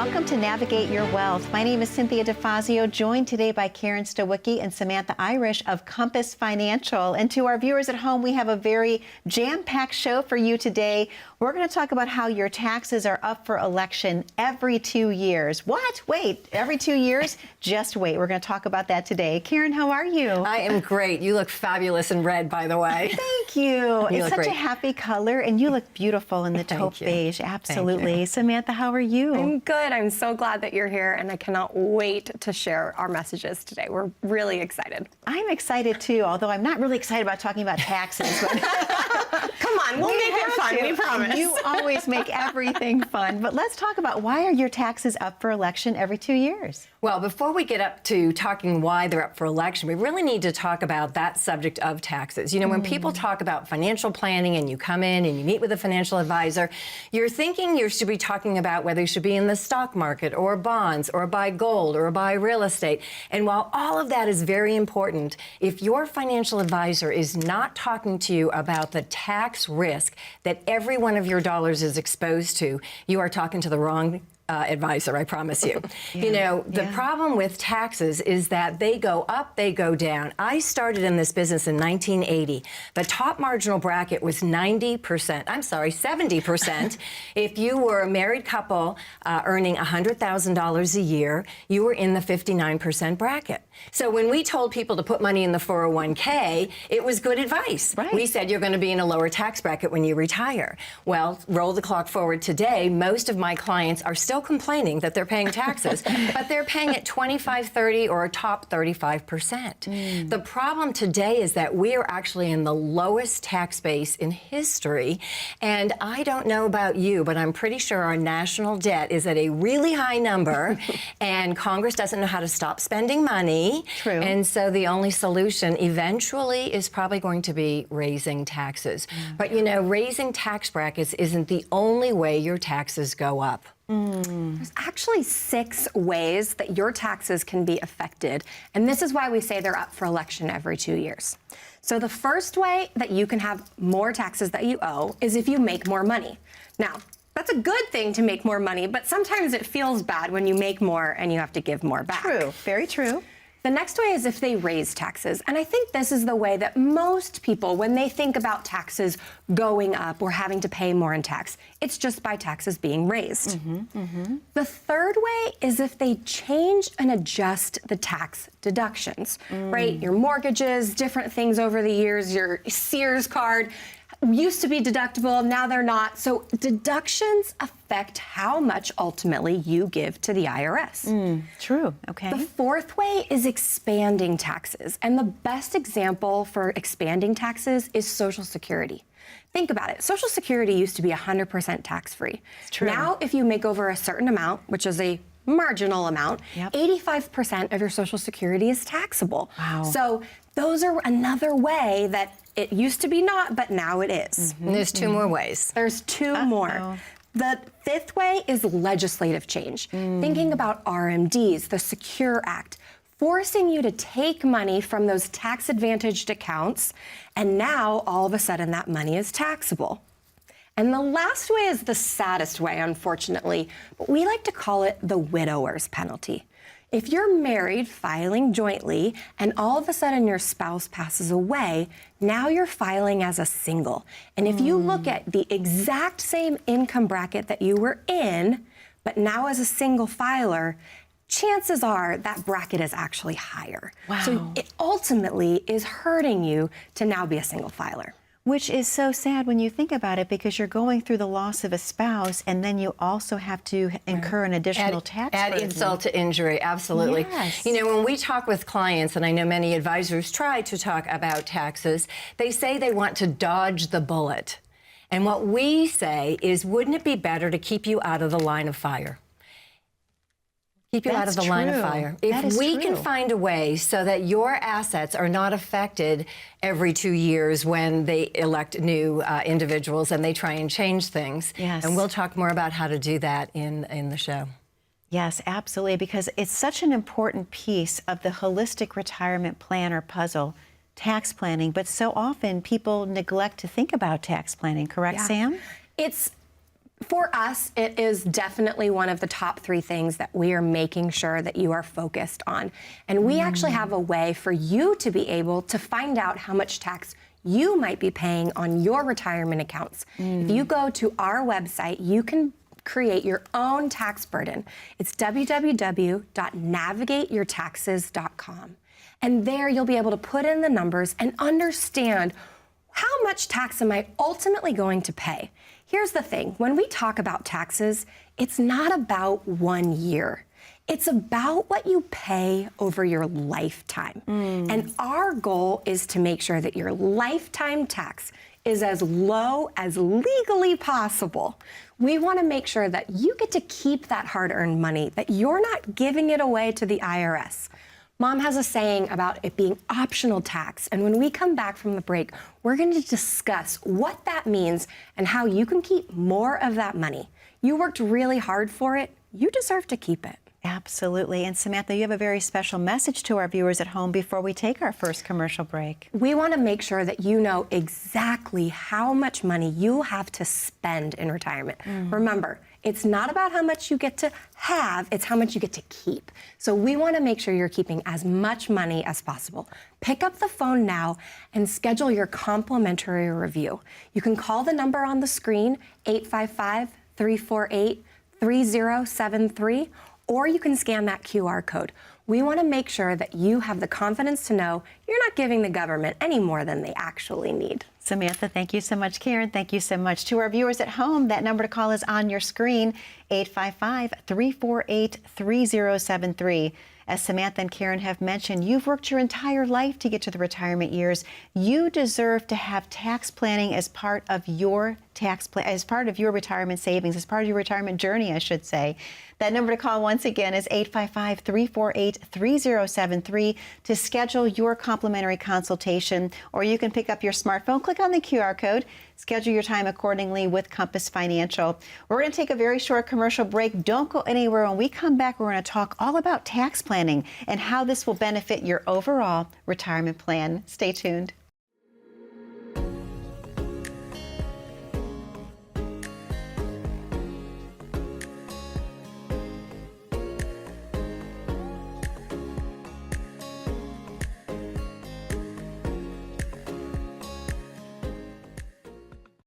Welcome to Navigate Your Wealth. My name is Cynthia DeFazio, joined today by 𝗟𝗘𝗦𝗥𝗘 and Samantha Irish of Compass Financial. And to our viewers at home, we have a very jam-packed show for you today. We're going to talk about how your taxes are up for election every 2 years. What? Wait, every 2 years? Just wait. We're going to talk about that today. Karen, how are you? I am great. You look fabulous in red, by the way. Thank you. It's such a happy color, and you look beautiful in the taupe beige. Absolutely. Samantha, how are you? I'm good. I'm so glad that you're here, and I cannot wait to share our messages today. We're really excited. I'm excited, too, although I'm not really excited about talking about taxes. But come on, we'll make it fun, we promise. You always make everything fun. But let's talk about, why are your taxes up for election every 2 years? Well, before we get up to talking why they're up for election, we really need to talk about that subject of taxes. You know, when people talk about financial planning and you come in and you meet with a financial advisor, you're thinking you should be talking about whether you should be in the stock market or bonds or buy gold or buy real estate. And while all of that is very important, if your financial advisor is not talking to you about the tax risk that every one of your dollars is exposed to, you are talking to the wrong advisor, I promise you. You know, the problem with taxes is that they go up, they go down. I started in this business in 1980. The top marginal bracket was 90%, I'm sorry, 70%. If you were a married couple earning $100,000 a year, you were in the 59% bracket. So when we told people to put money in the 401k, it was good advice. Right. We said you're going to be in a lower tax bracket when you retire. Well, roll the clock forward today, most of my clients are still complaining that they're paying taxes, but they're paying at 25, 30, or a top 35%. The problem today is that we are actually in the lowest tax base in history, and I don't know about you, but I'm pretty sure our national debt is at a really high number, and Congress doesn't know how to stop spending money. True. And so the only solution eventually is probably going to be raising taxes. But you know, raising tax brackets isn't the only way your taxes go up. There's actually 6 ways that your taxes can be affected, and this is why we say they're up for election every 2 years. So the first way that you can have more taxes that you owe is if you make more money. Now, that's a good thing to make more money, but sometimes it feels bad when you make more and you have to give more back. True, very true. The next way is if they raise taxes. And I think this is the way that most people, when they think about taxes going up or having to pay more in tax, it's just by taxes being raised. The third way is if they change and adjust the tax deductions, right? Your mortgages, different things over the years, your Sears card, used to be deductible, now they're not. So deductions affect how much ultimately you give to the IRS. True, okay. The fourth way is expanding taxes. And the best example for expanding taxes is Social Security. Think about it. Social Security used to be 100% tax-free. True. Now, if you make over a certain amount, which is a marginal amount, 85% of your Social Security is taxable. Wow. So those are another way that it used to be not, but now it is. And there's 2 more ways. There's 2 more. The fifth way is legislative change. Thinking about RMDs, the Secure Act, forcing you to take money from those tax-advantaged accounts, and now all of a sudden that money is taxable. And the last way is the saddest way, unfortunately, but we like to call it the widower's penalty. If you're married, filing jointly, and all of a sudden your spouse passes away, now you're filing as a single. And if you look at the exact same income bracket that you were in, but now as a single filer, chances are that bracket is actually higher. Wow. So it ultimately is hurting you to now be a single filer. Which is so sad when you think about it, because you're going through the loss of a spouse, and then you also have to incur an additional tax burden. Add insult to injury, absolutely. Yes. You know, when we talk with clients, and I know many advisors try to talk about taxes, they say they want to dodge the bullet. And what we say is, wouldn't it be better to keep you out of the line of fire? Keep you out of the line of fire. If we can find a way so that your assets are not affected every 2 years when they elect new individuals and they try and change things. Yes. And we'll talk more about how to do that in the show. Yes, absolutely, because it's such an important piece of the holistic retirement plan or puzzle, tax planning, but so often people neglect to think about tax planning, correct, Sam? It's For us, it is definitely one of the top 3 things that we are making sure that you are focused on. And we actually have a way for you to be able to find out how much tax you might be paying on your retirement accounts. If you go to our website, you can create your own tax burden. It's www.navigateyourtaxes.com. And there you'll be able to put in the numbers and understand how much tax am I ultimately going to pay. Here's the thing, when we talk about taxes, it's not about 1 year. It's about what you pay over your lifetime. And our goal is to make sure that your lifetime tax is as low as legally possible. We want to make sure that you get to keep that hard-earned money, that you're not giving it away to the IRS. Mom has a saying about it being optional tax, and when we come back from the break, we're going to discuss what that means and how you can keep more of that money. You worked really hard for it. You deserve to keep it. Absolutely. And Samantha, you have a very special message to our viewers at home before we take our first commercial break. We want to make sure that you know exactly how much money you have to spend in retirement. Remember, it's not about how much you get to have, it's how much you get to keep. So we want to make sure you're keeping as much money as possible. Pick up the phone now and schedule your complimentary review. You can call the number on the screen, 855-348-3073, or you can scan that QR code. We want to make sure that you have the confidence to know you're not giving the government any more than they actually need. Samantha, thank you so much. Karen, thank you so much. To our viewers at home, that number to call is on your screen, 855-348-3073. As Samantha and Karen have mentioned, you've worked your entire life to get to the retirement years. You deserve to have tax planning as part of your as part of your retirement savings, as part of your retirement journey, I should say. That number to call once again is 855-348-3073 to schedule your complimentary consultation, or you can pick up your smartphone, click on the QR code, schedule your time accordingly with Compass Financial. We're going to take a very short commercial break. Don't go anywhere. When we come back, we're going to talk all about tax planning and how this will benefit your overall retirement plan. Stay tuned.